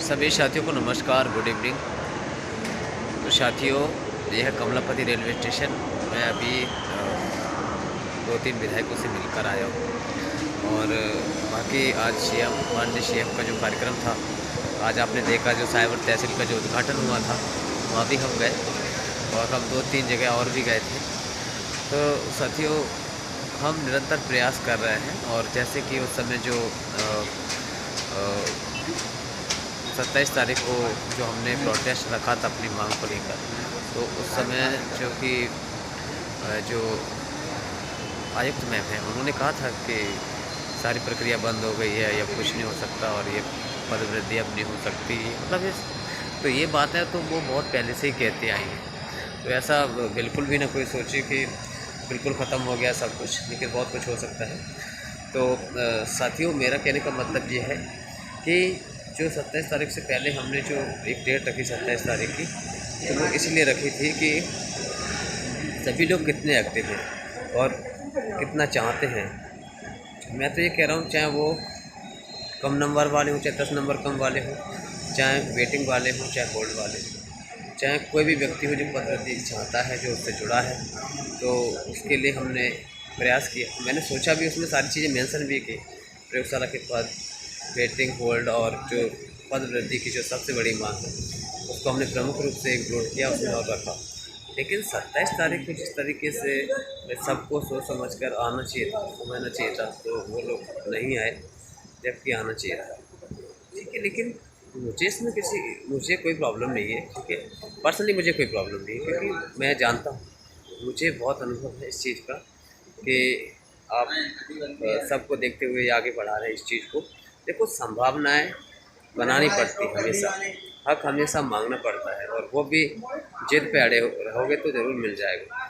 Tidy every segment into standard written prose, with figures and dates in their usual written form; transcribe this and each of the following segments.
सभी साथियों को नमस्कार, गुड इवनिंग। तो साथियों, यह है कमलापति रेलवे स्टेशन। मैं अभी 2-3 विधायकों से मिलकर आया हूँ और बाकी आज माननीय सीएम का जो कार्यक्रम था, आज आपने देखा जो साइबर तहसील का जो उद्घाटन हुआ था, वहाँ भी हम गए और हम 2-3 जगह और भी गए थे। तो साथियों, हम निरंतर प्रयास कर रहे हैं और जैसे कि उस समय जो 27 तारीख को जो हमने प्रोटेस्ट रखा था अपनी मांग को लेकर, तो उस समय जो कि जो आयुक्त मैम हैं, उन्होंने कहा था कि सारी प्रक्रिया बंद हो गई है या कुछ नहीं हो सकता और ये पदवृद्धि अब नहीं हो सकती, मतलब तो ये बात है तो वो बहुत पहले से ही कहते आई हैं। तो ऐसा बिल्कुल भी ना कोई सोचे कि बिल्कुल ख़त्म हो गया सब कुछ, लेकिन बहुत कुछ हो सकता है। तो साथियों, मेरा कहने का मतलब ये है कि जो 27 तारीख से पहले हमने जो एक डेट रखी 27 तारीख की, तो वो इसलिए रखी थी कि सभी लोग कितने एक्टिव हैं और कितना चाहते हैं। मैं तो ये कह रहा हूँ, चाहे वो कम नंबर वाले हों, चाहे 10 नंबर कम वाले हों, चाहे वेटिंग वाले हों, चाहे होल्ड वाले हों, चाहे कोई भी व्यक्ति हो जो पदोन्नति चाहता है, जो उससे जुड़ा है, तो उसके लिए हमने प्रयास किया। मैंने सोचा भी, उसमें सारी चीज़ें मेंशन भी की, प्रयोगशाला के पद, वेटिंग, होल्ड और जो पदवृद्धि की जो सबसे बड़ी मांग है, उसको हमने प्रमुख रूप से इंक्लूड किया, उसमें और रखा। लेकिन 27 तारीख को जिस तरीके से सबको सोच समझ कर आना चाहिए था, समझना चाहिए था, तो वो लोग नहीं आए, जबकि आना चाहिए था। ठीक है, लेकिन मुझे कोई प्रॉब्लम नहीं है, ठीक है। पर्सनली मुझे कोई प्रॉब्लम नहीं है, क्योंकि मैं जानता हूँ, मुझे बहुत अनुभव है इस चीज़ का कि आप सबको देखते हुए आगे बढ़ा रहे हैं इस चीज़ को। देखो, संभावनाएं बनानी पड़ती है हमेशा, हक हमेशा मांगना पड़ता है, और वो भी जिद पे अड़े रहोगे तो ज़रूर मिल जाएगा।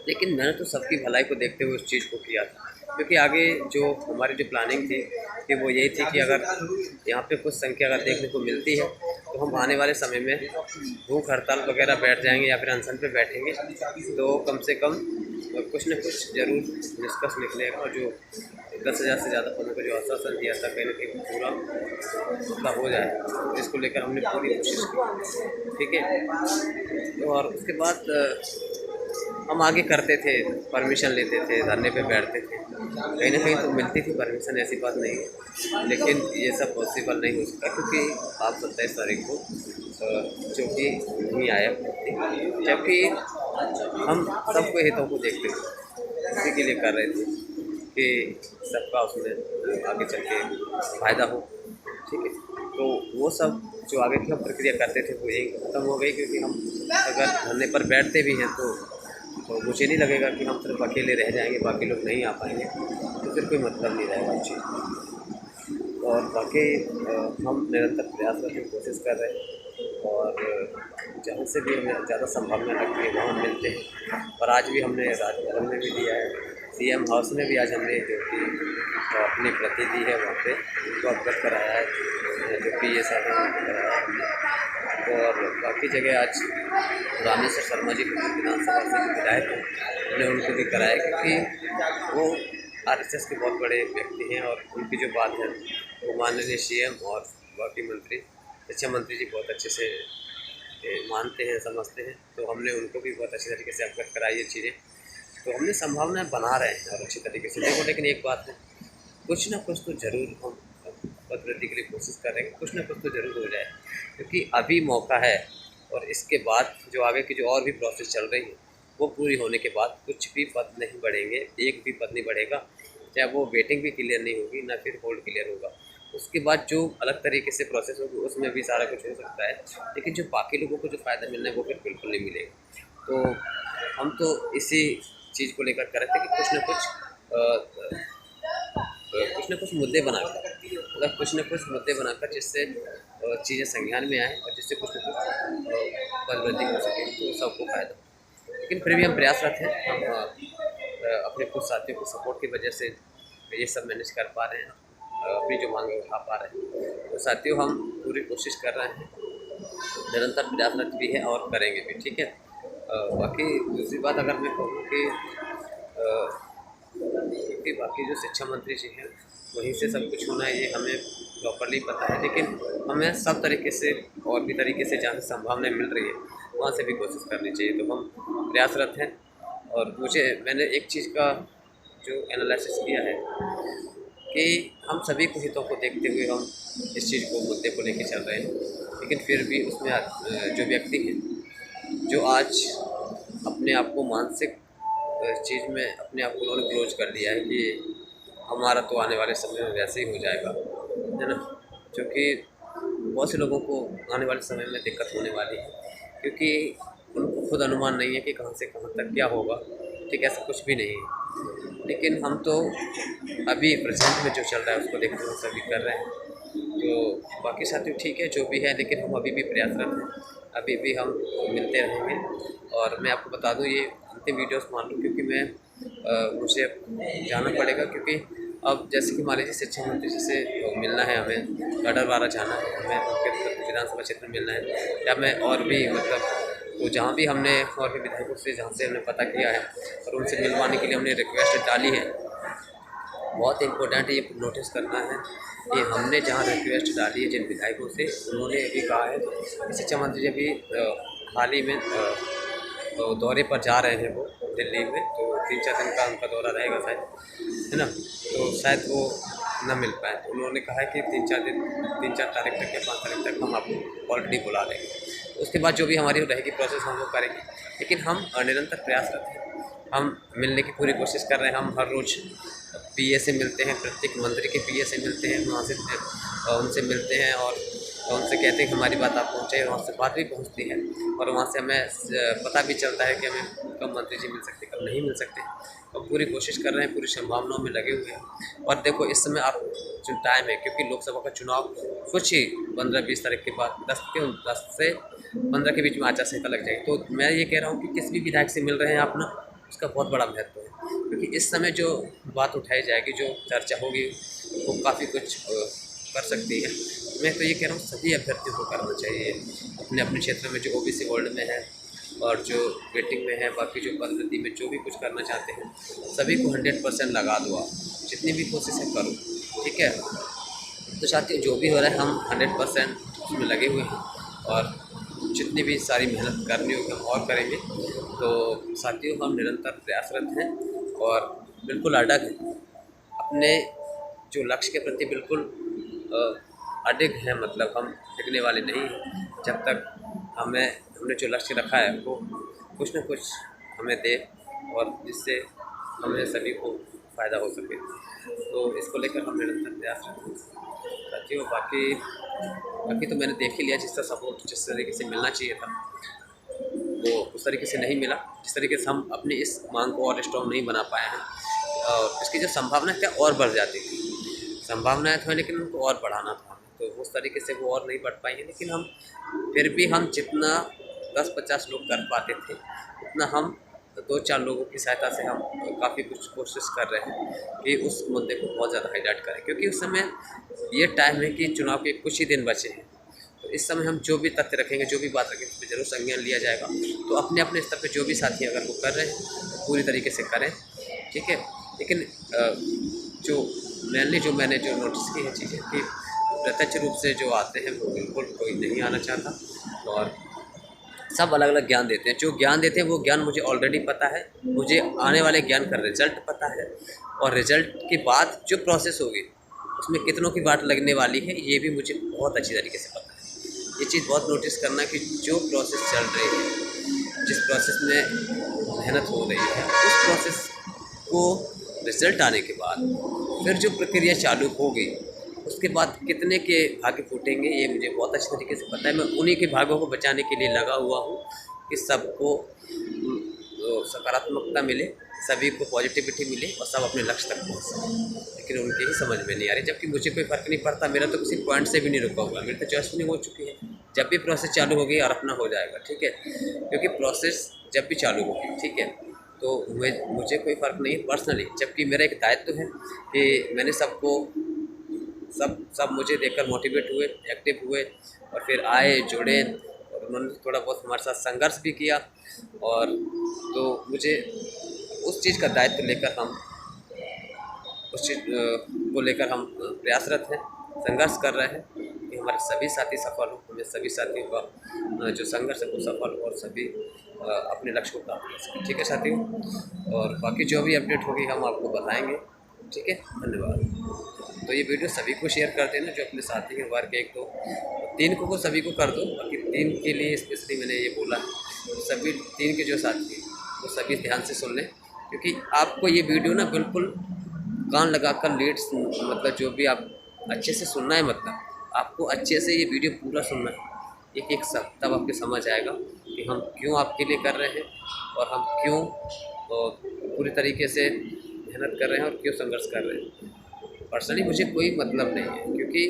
लेकिन मैंने तो सबकी भलाई को देखते हुए उस चीज़ को किया था, क्योंकि आगे जो हमारी जो प्लानिंग थी कि वो यही थी कि अगर यहाँ पे कुछ संख्या अगर देखने को मिलती है, तो हम आने वाले समय में भूख हड़ताल वगैरह बैठ जाएंगे या फिर अनशन पे बैठेंगे, तो कम से कम कुछ न कुछ ज़रूर निष्कर्ष निकलेगा, और जो 10,000 से ज़्यादा पदों का जो आश्वासन दिया था, कहीं न कहीं पूरा मतलब हो जाए। तो इसको लेकर हमने पूरी कोशिश की, ठीक है। तो और उसके बाद हम आगे करते थे, परमिशन लेते थे, धरने पे बैठते थे, कहीं न कहीं तो मिलती थी परमिशन, ऐसी बात नहीं है। लेकिन ये सब पॉसिबल नहीं हो सका, क्योंकि आप 27 तारीख को जो कि नहीं आया व्यक्ति, जबकि हम सबके हितों को देखते हुए इसी के लिए कर रहे थे कि सबका उसमें आगे चल के फ़ायदा हो, ठीक है। तो वो सब जो आगे की हम प्रक्रिया करते थे, वो यही ख़त्म हो गई, क्योंकि हम अगर धरने पर बैठते भी हैं तो मुझे नहीं लगेगा कि हम सिर्फ अकेले रह जाएंगे, बाकी लोग नहीं आ पाएंगे, तो फिर कोई मतलब नहीं रहेगा उस चीज़ का। और बाकी हम निरंतर प्रयास करने की कोशिश कर रहे हैं, और जहाँ से भी हमें ज़्यादा संभावना लगती है वहाँ हम मिलते हैं। और आज भी हमने राजभवन में भी दिया है, सीएम हाउस में भी आज हमने जो कि अपनी प्रति दी है, वहाँ पे उनको अवगत कराया है, जो कि ये सारा कराया है हमने। और बाकी जगह आज रामेश्वर शर्मा जी विधानसभा से जो विधायक हैं, हमने उनको भी कराया, क्योंकि वो आरएसएस के बहुत बड़े व्यक्ति हैं, और उनकी जो बात है वो माननीय सीएम और बाकी मंत्री, शिक्षा मंत्री जी बहुत अच्छे से मानते हैं, समझते हैं। तो हमने उनको भी बहुत अच्छे तरीके से अवगत कराई ये चीज़ें। तो हमने संभावनाएं बना रहे हैं और अच्छी तरीके से। देखो, लेकिन एक बात है, कुछ ना कुछ तो ज़रूर हम पदवृद्धि के लिए कोशिश करेंगे, कुछ ना कुछ तो ज़रूर हो जाए, क्योंकि अभी मौका है। और इसके बाद जो आगे की जो और भी प्रोसेस चल रही है, वो पूरी होने के बाद कुछ भी पद नहीं बढ़ेंगे, एक भी पद नहीं बढ़ेगा, चाहे वो वेटिंग भी क्लियर नहीं होगी, ना फिर होल्ड क्लियर होगा। उसके बाद जो अलग तरीके से प्रोसेस होगी, उसमें भी सारा कुछ हो सकता है, लेकिन जो बाकी लोगों को जो फ़ायदा मिलना है वो फिर बिल्कुल नहीं मिलेगा। तो हम तो इसी चीज़ को लेकर कर रहे थे कि कुछ न कुछ मुद्दे बनाकर, मतलब कुछ न कुछ मुद्दे बनाकर, जिससे चीज़ें संज्ञान में आएँ और जिससे कुछ न कुछ पदवृद्धि हो सके, तो सबको फ़ायदा हो। लेकिन फिर भी हम प्रयासरत हैं, हम अपने कुछ साथियों की सपोर्ट की वजह से ये सब मैनेज कर पा रहे हैं, अपनी जो मांगें उठा पा रहे हैं। तो साथियों, हम पूरी कोशिश कर रहे हैं, निरंतर प्रयासरत भी है और करेंगे भी, ठीक है। बाकी दूसरी बात अगर मैं कहूँ कि बाकी जो शिक्षा मंत्री जी हैं, वहीं से सब कुछ होना है, ये हमें प्रॉपर्ली पता है। लेकिन हमें सब तरीके से और भी तरीके से जहाँ से संभावनाएं मिल रही है वहाँ से भी कोशिश करनी चाहिए। तो हम प्रयासरत हैं। और मैंने एक चीज़ का जो एनालिसिस किया है कि हम सभी को हितों को देखते हुए हम इस चीज़ को मुद्दे को लेके चल रहे हैं, लेकिन फिर भी उसमें जो व्यक्ति हैं जो आज अपने आप को मानसिक चीज़ में अपने आप को उन्होंने क्लोज कर लिया है कि हमारा तो आने वाले समय में वैसे ही हो जाएगा, है ना। क्योंकि बहुत से लोगों को आने वाले समय में दिक्कत होने वाली है, क्योंकि उनको खुद अनुमान नहीं है कि कहाँ से कहाँ तक क्या होगा। ठीक है, ऐसा कुछ भी नहीं है, लेकिन हम तो अभी प्रेजेंट में जो चल रहा है उसको देखते हुए सभी कर रहे हैं। तो बाकी साथी ठीक है जो भी है, लेकिन हम अभी भी प्रयासरत हैं, अभी भी हम मिलते रहेंगे। और मैं आपको बता दूं, ये अंतिम वीडियोस मान लूँ, क्योंकि मुझे जाना पड़ेगा, क्योंकि अब जैसे कि मान लीजिए शिक्षा मंत्री जी से मिलना है, हमें गढ़वारा जाना है, हमें उनके विधानसभा क्षेत्र में मिलना है, या मैं और भी मतलब तो जहाँ भी हमने और भी विधायकों से जहाँ से हमने पता किया है और उनसे मिलवाने के लिए हमने रिक्वेस्ट डाली है। बहुत इम्पोर्टेंट ये नोटिस करना है कि हमने जहाँ रिक्वेस्ट डाली है जिन विधायकों से, उन्होंने अभी कहा है कि शिक्षा मंत्री जी अभी हाल ही में दौरे पर जा रहे हैं वो दिल्ली में, तो 3-4 दिन का उनका दौरा रहेगा शायद, है ना। तो शायद वो ना मिल पाए, तो उन्होंने कहा है कि 3-4 तारीख तक या 5 तारीख तक हम आपको ऑलरेडी बुला लेंगे। उसके बाद जो भी हमारी रहेगी प्रोसेस हम वो करेंगे, लेकिन हम निरंतर प्रयासरत हैं। हम मिलने की पूरी कोशिश कर रहे हैं। हम हर रोज़ पीए से मिलते हैं, प्रत्येक मंत्री के पीए से मिलते हैं, वहाँ से उनसे मिलते हैं और उनसे कहते हैं कि हमारी बात आप पहुँचे, वहाँ से बात भी पहुँचती है और वहाँ से हमें पता भी चलता है कि हमें कब मंत्री जी मिल सकते, कब नहीं मिल सकते। और पूरी कोशिश कर रहे हैं, पूरी संभावनाओं में लगे हुए हैं। और देखो इस समय आप जो टाइम है, क्योंकि लोकसभा का चुनाव कुछ ही 15-20 तारीख के बाद 10 से 15 के बीच में आचार संहिता लग जाएगी। तो मैं ये कह रहा हूँ कि किस भी विधायक से मिल रहे हैं आप ना, उसका बहुत बड़ा महत्व है, क्योंकि इस समय जो बात उठाई जाएगी, जो चर्चा होगी, वो काफ़ी कुछ कर सकती है। मैं तो ये कह रहा हूँ सभी अभ्यर्थियों को करना चाहिए अपने अपने क्षेत्र में, जो ओबीसी वर्ल्ड में है और जो वेटिंग में है, बाकी जो पद्धति में जो भी कुछ करना चाहते हैं, सभी को 100% लगा दो आप, जितनी भी कोशिशें करो, ठीक है। तो साथियों जो भी हो रहा है हम 100% उसमें लगे हुए हैं और जितनी भी सारी मेहनत करनी होगी हम और करेंगे। तो साथियों हम निरंतर प्रयासरत हैं और बिल्कुल अडग हैं अपने जो लक्ष्य के प्रति, बिल्कुल अडिग हैं, मतलब हम टिकने वाले नहीं हैं जब तक हमने जो लक्ष्य रखा है वो कुछ न कुछ हमें दे और जिससे हमें सभी को फ़ायदा हो सके। तो इसको लेकर हम निरंतर प्रयासरत हैं साथियों। बाकी तो मैंने देख ही लिया, जिस तरह सपोर्ट जिस तरीके से मिलना चाहिए था वो उस तरीके से नहीं मिला, जिस तरीके से हम अपनी इस मांग को और स्ट्रॉन्ग नहीं बना पाए हैं। और इसकी जो संभावना है और बढ़ जाती थी, संभावनाएं तो है लेकिन उनको और बढ़ाना था, तो उस तरीके से वो और नहीं बढ़ पाई है। लेकिन हम फिर भी हम जितना 10-50 लोग कर पाते थे उतना हम 2-4 लोगों की सहायता से हम काफ़ी कुछ कोशिश कर रहे हैं कि उस मुद्दे को बहुत ज़्यादा हाईलाइट करें, क्योंकि उस समय ये टाइम है कि चुनाव के कुछ ही दिन बचे हैं। तो इस समय हम जो भी तथ्य रखेंगे, जो भी बात रखेंगे, उस पर जरूर संज्ञान लिया जाएगा। तो अपने अपने स्तर पर जो भी साथी अगर वो कर रहे हैं तो पूरी तरीके से करें, ठीक है। लेकिन जो मैंने जो नोटिस की है चीज़ें कि प्रत्यक्ष रूप से जो आते हैं वो बिल्कुल कोई नहीं आना चाहता और सब अलग अलग ज्ञान देते हैं। जो ज्ञान देते हैं वो ज्ञान मुझे ऑलरेडी पता है, मुझे आने वाले ज्ञान का रिजल्ट पता है और रिजल्ट के बाद जो प्रोसेस होगी उसमें कितनों की बात लगने वाली है ये भी मुझे बहुत अच्छी तरीके से पता है। ये चीज़ बहुत नोटिस करना कि जो प्रोसेस चल रही है, जिस प्रोसेस में मेहनत हो रही है, उस प्रोसेस को रिजल्ट आने के बाद फिर जो प्रक्रिया चालू होगी उसके बाद कितने के भाग्य फूटेंगे ये मुझे बहुत अच्छी तरीके से पता है। मैं उन्हीं के भाग्यों को बचाने के लिए लगा हुआ हूँ कि सबको सकारात्मकता मिले, सभी को पॉजिटिविटी मिले और सब अपने लक्ष्य तक पहुँच सकें। लेकिन उनके ही समझ में नहीं आ रही, जबकि मुझे कोई फ़र्क नहीं पड़ता, मेरा तो किसी पॉइंट से भी नहीं रुका हुआ, मेरी तो चॉइस नहीं हो चुकी है। जब भी प्रोसेस चालू होगी और अपना हो जाएगा, ठीक है, क्योंकि प्रोसेस जब भी चालू होगी, ठीक है, तो मुझे कोई फ़र्क नहीं है पर्सनली, जबकि मेरा एक दायित्व है कि मैंने सबको सब मुझे देखकर मोटिवेट हुए, एक्टिव हुए और फिर आए, जुड़े और उन्होंने थोड़ा बहुत हमारे साथ संघर्ष भी किया। और तो मुझे उस चीज़ का दायित्व लेकर हम उस चीज़ को लेकर हम प्रयासरत हैं, संघर्ष कर रहे हैं कि हमारे सभी साथी सफल हों, हमें सभी साथियों का जो संघर्ष है वो सफल हो और सभी अपने लक्ष्य को प्राप्त कर सकें। ठीक है साथियों, और बाकी जो भी अपडेट होगी हम आपको बताएंगे। ठीक है, धन्यवाद। तो ये वीडियो सभी को शेयर कर देना जो अपने साथी हैं, वर्ग 1 2 3 को सभी को कर दो। बाकी 3 के लिए स्पेशली मैंने ये बोला है, सभी 3 के जो साथी हैं वो सभी ध्यान से सुन लें, क्योंकि आपको ये वीडियो ना बिल्कुल कान लगाकर लीड्स मतलब जो भी आप अच्छे से सुनना है, मतलब आपको अच्छे से ये वीडियो पूरा सुनना है, एक एक शब्द, तब आपको समझ आएगा कि हम क्यों आपके लिए कर रहे हैं और हम क्यों पूरी तरीके से मेहनत कर रहे हैं और क्यों संघर्ष कर रहे हैं। पर्सनली मुझे कोई मतलब नहीं है, क्योंकि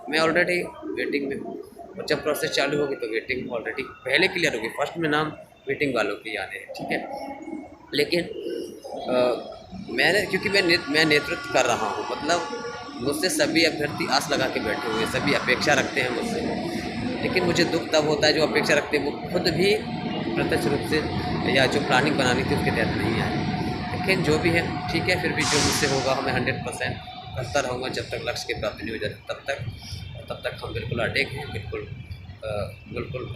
मैं ऑलरेडी वेटिंग में हूँ और जब प्रोसेस चालू होगी तो वेटिंग ऑलरेडी पहले क्लियर होगी। फर्स्ट में नाम वेटिंग वालों के आने हैं, ठीक है। लेकिन मैंने क्योंकि मैं नेतृत्व कर रहा हूँ, मतलब मुझसे सभी अभ्यर्थी आस लगा के बैठे हुए हैं, सभी अपेक्षा रखते हैं मुझसे। लेकिन मुझे दुख तब होता है जो अपेक्षा रखते हैं वो खुद भी प्रत्यक्ष रूप से या जो प्लानिंग बनानी थी उसके तहत नहीं आए। लेकिन जो भी है ठीक है, फिर भी जो मुझसे होगा मैं 100% करता रहूँगा जब तक लक्ष्य की प्राप्ति नहीं हो जाती। तब तक हम बिल्कुल अटेक हैं, बिल्कुल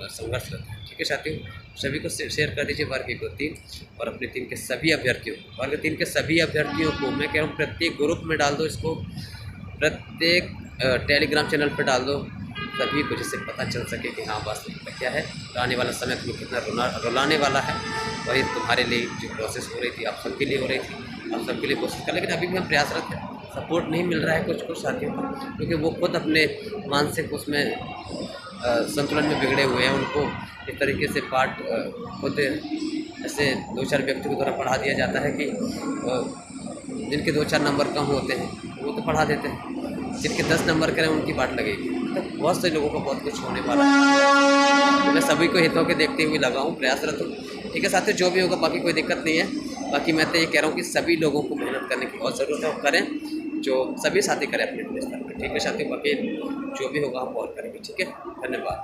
संघर्ष रहते हैं। ठीक है साथियों, सभी को शेयर कर दीजिए वर्ग 1 2 3 और अपनी टीम के सभी अभ्यर्थियों, वर्ग 3 के सभी अभ्यर्थियों को मैं कह रहा हूँ प्रत्येक ग्रुप में डाल दो इसको, प्रत्येक टेलीग्राम चैनल पर डाल दो, सभी को जिससे पता चल सके कि हाँ वास्तविकता क्या है, तो आने वाला समय तुम्हें कितना रुलाने वाला है। वही तुम्हारे लिए जो प्रोसेस हो रही थी आप सबके लिए हो रही थी, आप सबके लिए कोशिश कर, लेकिन अभी भी हम प्रयासरत हैं। सपोर्ट नहीं मिल रहा है कुछ साथियों का, क्योंकि वो खुद अपने मानसिक उसमें संतुलन में बिगड़े हुए हैं। उनको इस तरीके से पाठ खुद ऐसे 2-4 व्यक्तियों के द्वारा पढ़ा दिया जाता है कि जिनके 2-4 नंबर कम होते हैं वो तो पढ़ा देते हैं, जिनके 10 नंबर करें उनकी बात लगेगी। तो बहुत से लोगों को बहुत कुछ होने वाला है। तो मैं सभी को हितों के देखते हुए लगा हूँ, प्रयासरत हूँ। ठीक है साथियों, जो भी होगा बाकी कोई दिक्कत नहीं है। बाकी मैं तो ये कह रहा हूँ कि सभी लोगों को मेहनत करने की बहुत ज़रूरत है और करें, जो सभी साथी करें अपने स्तर पर। ठीक है साथियों, बाकी जो भी होगा हम और करेंगे। ठीक है, धन्यवाद।